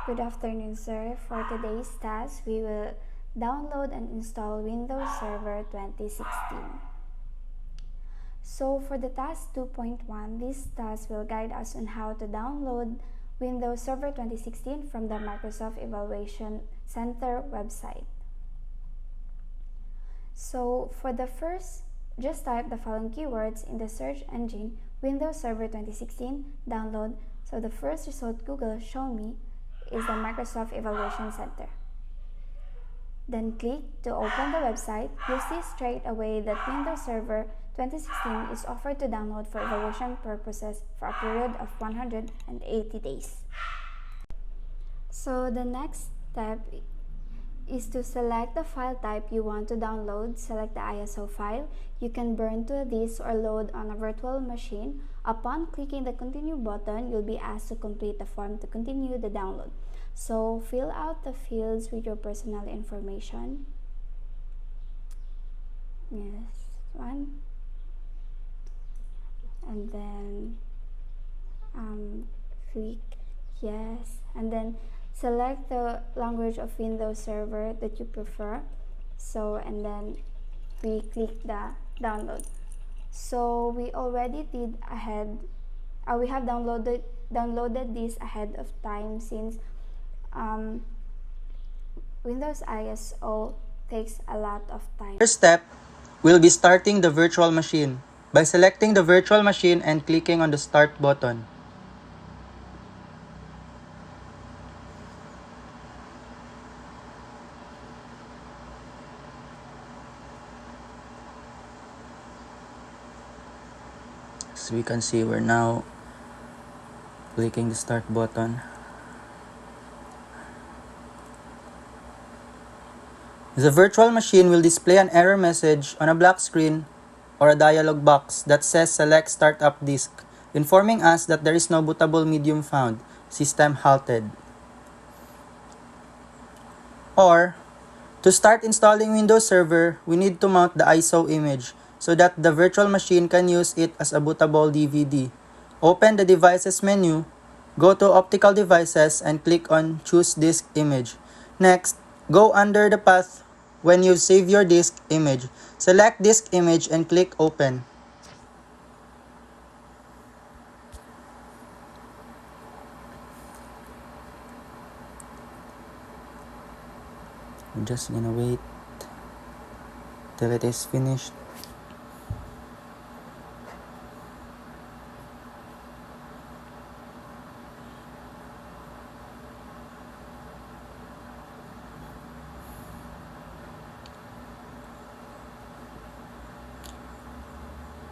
Good afternoon, sir. For today's task, we will download and install Windows Server 2016. So for the task 2.1, this task will guide us on how to download Windows Server 2016 from the Microsoft Evaluation Center website. So for the first, just type the following keywords in the search engine: Windows Server 2016 download. So the first result Google show me is the Microsoft Evaluation Center. Then click to open the website. You'll see straight away that Windows Server 2016 is offered to download for evaluation purposes for a period of 180 days. So the next step is to select the file type you want to download. Select the ISO file. You can burn to a disk or load on a virtual machine. Upon clicking the continue button, you'll be asked to complete the form to continue the download. So fill out the fields with your personal information. Yes, one. And then click yes. And then select the language of Windows Server that you prefer. So, and then we click the download. So we already did ahead. We have downloaded this ahead of time since Windows ISO takes a lot of time. First step, we'll be starting the virtual machine by selecting the virtual machine and clicking on the Start button. As we can see, we're now clicking the Start button. The virtual machine will display an error message on a black screen or a dialog box that says Select Startup Disk, informing us that there is no bootable medium found. System halted. Or, to start installing Windows Server, we need to mount the ISO image so that the virtual machine can use it as a bootable DVD. Open the Devices menu, go to Optical Devices and click on Choose Disk Image. Next, go under the path when you save your disk image. Select Disk Image and click Open. I'm just gonna wait till it is finished.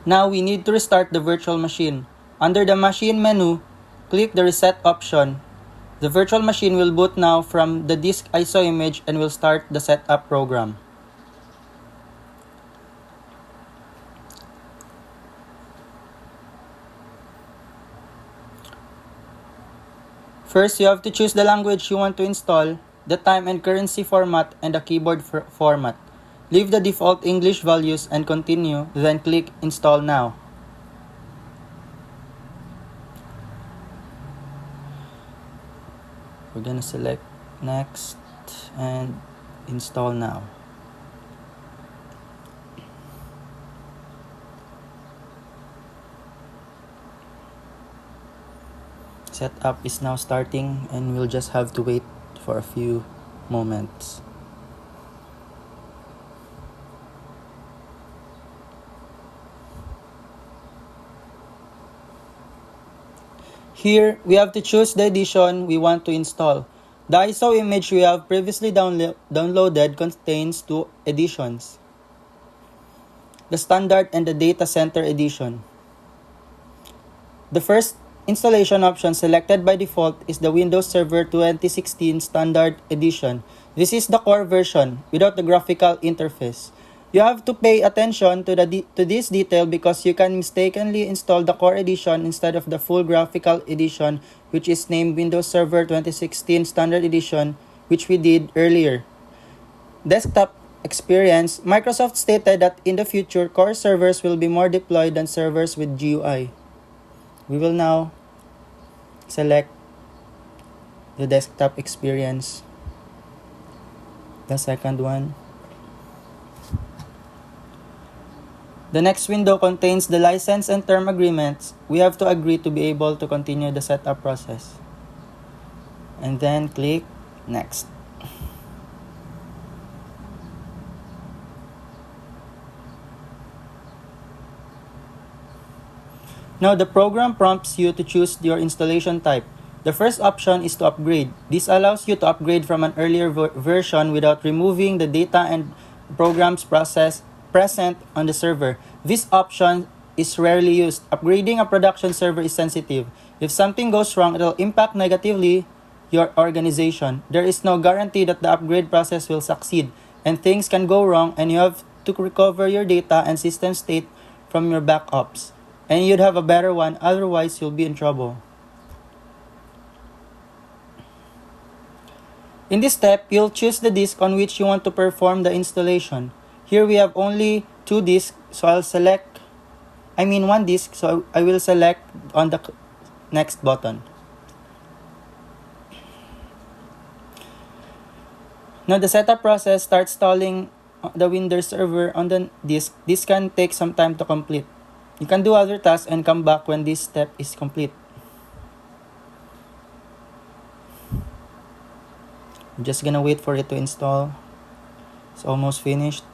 Now we need to restart the virtual machine. Under the machine menu, click the reset option. The virtual machine will boot now from the disk ISO image and will start the setup program. First, you have to choose the language you want to install, the time and currency format, and the keyboard format. Leave the default English values and continue, then click Install Now. We're gonna select Next and Install Now. Setup is now starting and we'll just have to wait for a few moments. Here, we have to choose the edition we want to install. The ISO image we have previously downloaded contains two editions: the Standard and the Data Center edition. The first installation option selected by default is the Windows Server 2016 Standard Edition. This is the core version without the graphical interface. You have to pay attention to this detail because you can mistakenly install the core edition instead of the full graphical edition, which is named Windows Server 2016 Standard Edition, which we did earlier. Desktop experience. Microsoft stated that in the future, core servers will be more deployed than servers with GUI. We will now select the desktop experience. The second one. The next window contains the license and term agreements. We have to agree to be able to continue the setup process. And then click Next. Now the program prompts you to choose your installation type. The first option is to upgrade. This allows you to upgrade from an earlier version without removing the data and programs present on the server. This option is rarely used. Upgrading a production server is sensitive. If something goes wrong, it will impact negatively your organization. There is no guarantee that the upgrade process will succeed, and things can go wrong, and you have to recover your data and system state from your backups. And you'd have a better one, otherwise you'll be in trouble. In this step, you'll choose the disk on which you want to perform the installation. Here we have only two disks, so one disk, so I will select on the next button. Now the setup process starts installing the Windows server on the disk. This can take some time to complete. You can do other tasks and come back when this step is complete. I'm just gonna wait for it to install. It's almost finished.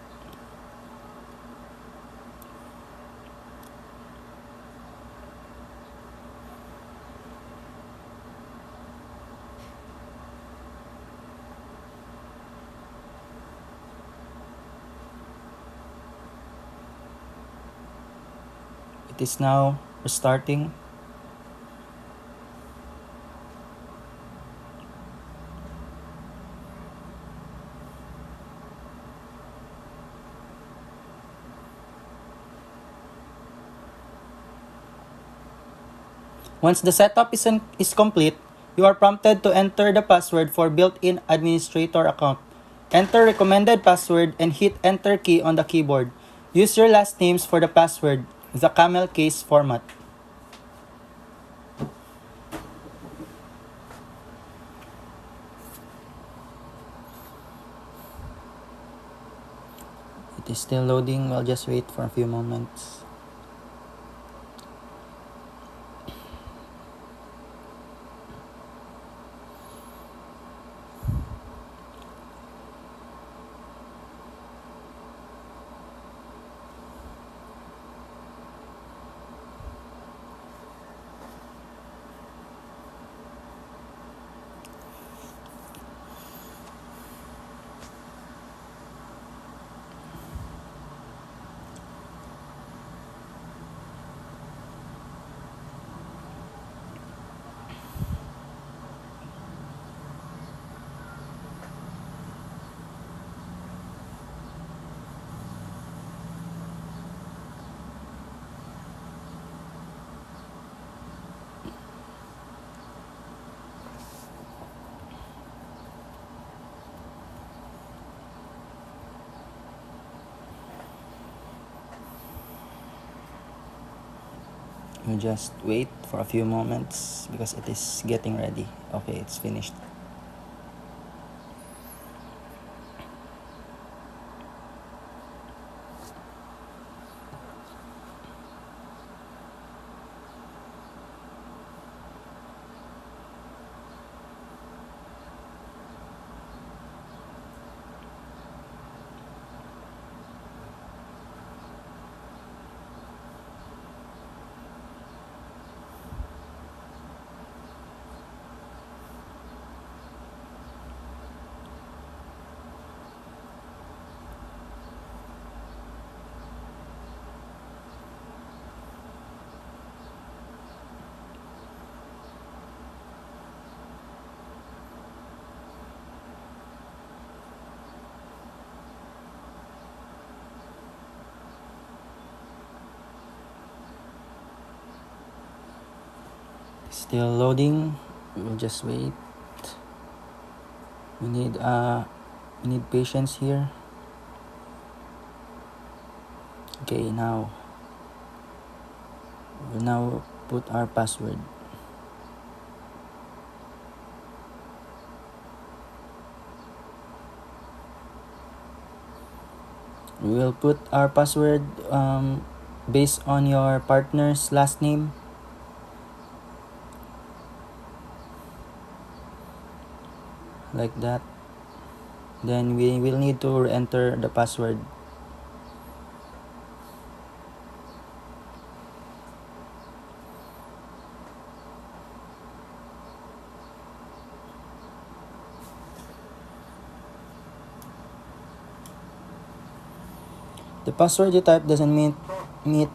It is now restarting. Once the setup is complete, you are prompted to enter the password for built-in administrator account. Enter recommended password and hit enter key on the keyboard. Use your last names for the password, the camel case format. It is still loading. We'll just wait for a few moments. You just wait for a few moments because it is getting ready. Okay, it's finished. Still loading. We'll just wait. We need patience here. Okay, now we'll now put our password. We will put our password based on your partner's last name. Like that. Then we will need to enter the password. The password you type doesn't meet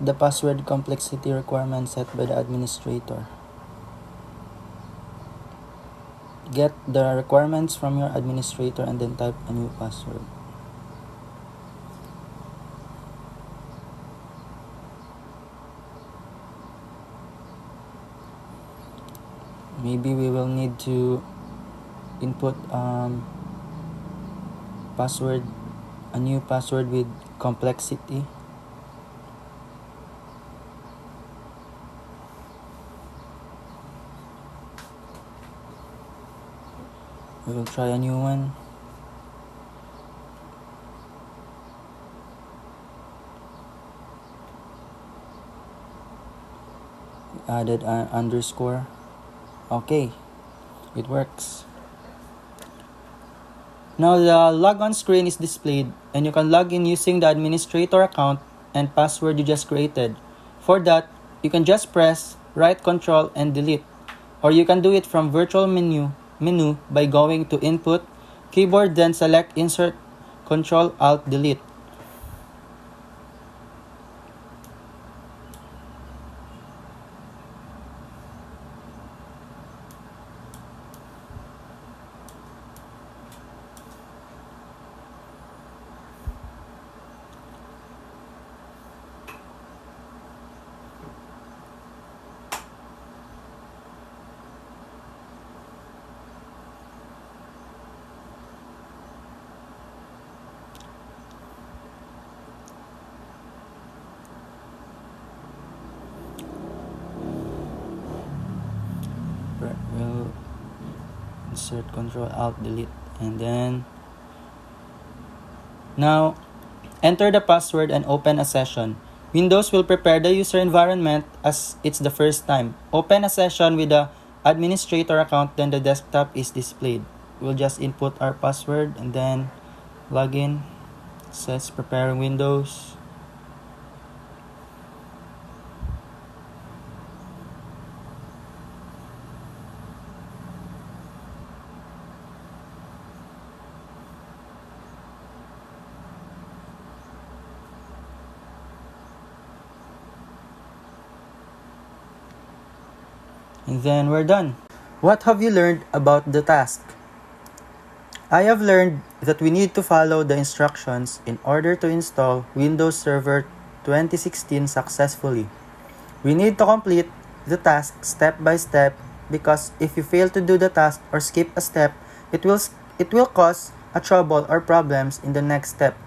the password complexity requirements set by the administrator. Get the requirements from your administrator and then type a new password. Maybe we will need to input a new password with complexity. We will try a new one. Added an underscore. Okay, it works. Now the logon screen is displayed and you can log in using the administrator account and password you just created. For that, you can just press right control and delete, or you can do it from virtual menu by going to input, keyboard, then select insert, control alt delete. We'll insert control alt delete, and then now enter the password and open a session. Windows will prepare the user environment as it's the first time. Open a session with the administrator account, then the desktop is displayed. We'll just input our password and then log in. It says preparing Windows. And then we're done. What have you learned about the task? I have learned that we need to follow the instructions in order to install Windows Server 2016 successfully. We need to complete the task step by step, because if you fail to do the task or skip a step, it will cause a trouble or problems in the next step.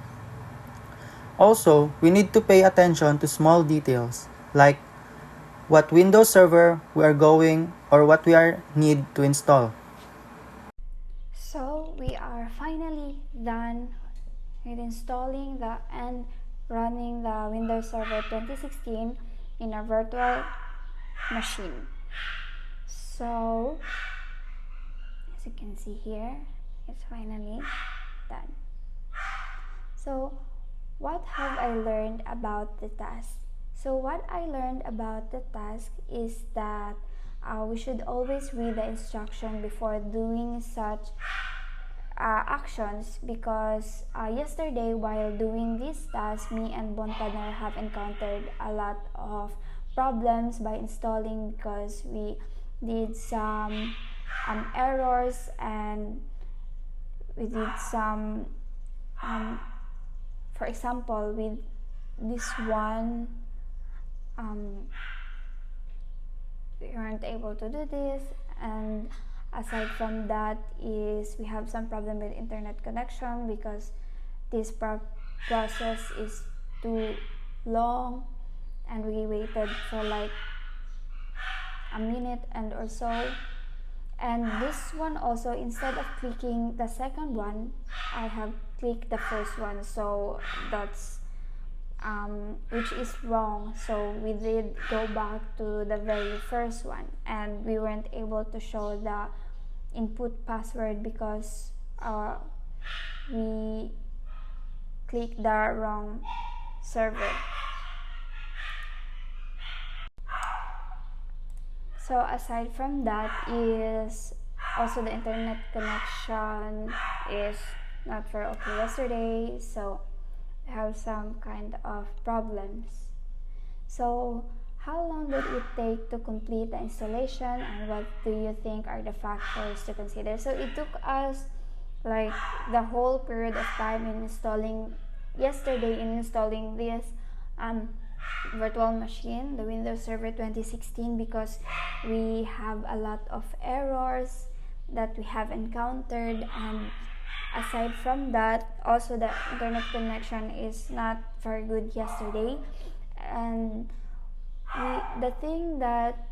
Also, we need to pay attention to small details like what Windows Server we are going or what we are need to install. So we are finally done with installing and running the Windows Server 2016 in a virtual machine. So as you can see here, it's finally done. So what have I learned about the task? So what I learned about the task is that we should always read the instruction before doing such actions, because yesterday while doing this task, me and Bontaner have encountered a lot of problems by installing, because we did some errors, and we did some for example with this one, we weren't able to do this, and aside from that is we have some problem with internet connection, because this process is too long and we waited for like a minute and or so, And this one also, instead of clicking the second one, I have clicked the first one. So that's which is wrong. So we did go back to the very first one, and we weren't able to show the input password because we clicked the wrong server. So aside from that is also the internet connection is not very okay yesterday, so we have some kind of problems. So how long did it take to complete the installation, and what do you think are the factors to consider? So it took us like the whole period of time in installing this virtual machine, the Windows Server 2016, because we have a lot of errors that we have encountered, and aside from that, also the internet connection is not very good yesterday. And the thing that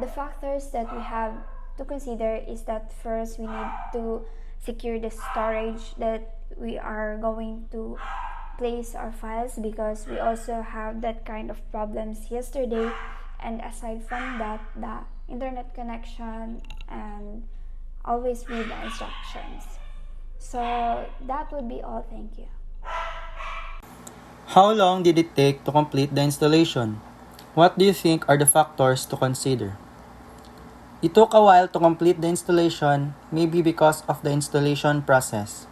the factors that we have to consider is that first we need to secure the storage that we are going to place our files, because we also have that kind of problems yesterday. And aside from that, the internet connection, and always read the instructions. So that would be all. Thank you. How long did it take to complete the installation? What do you think are the factors to consider? It took a while to complete the installation, maybe because of the installation process.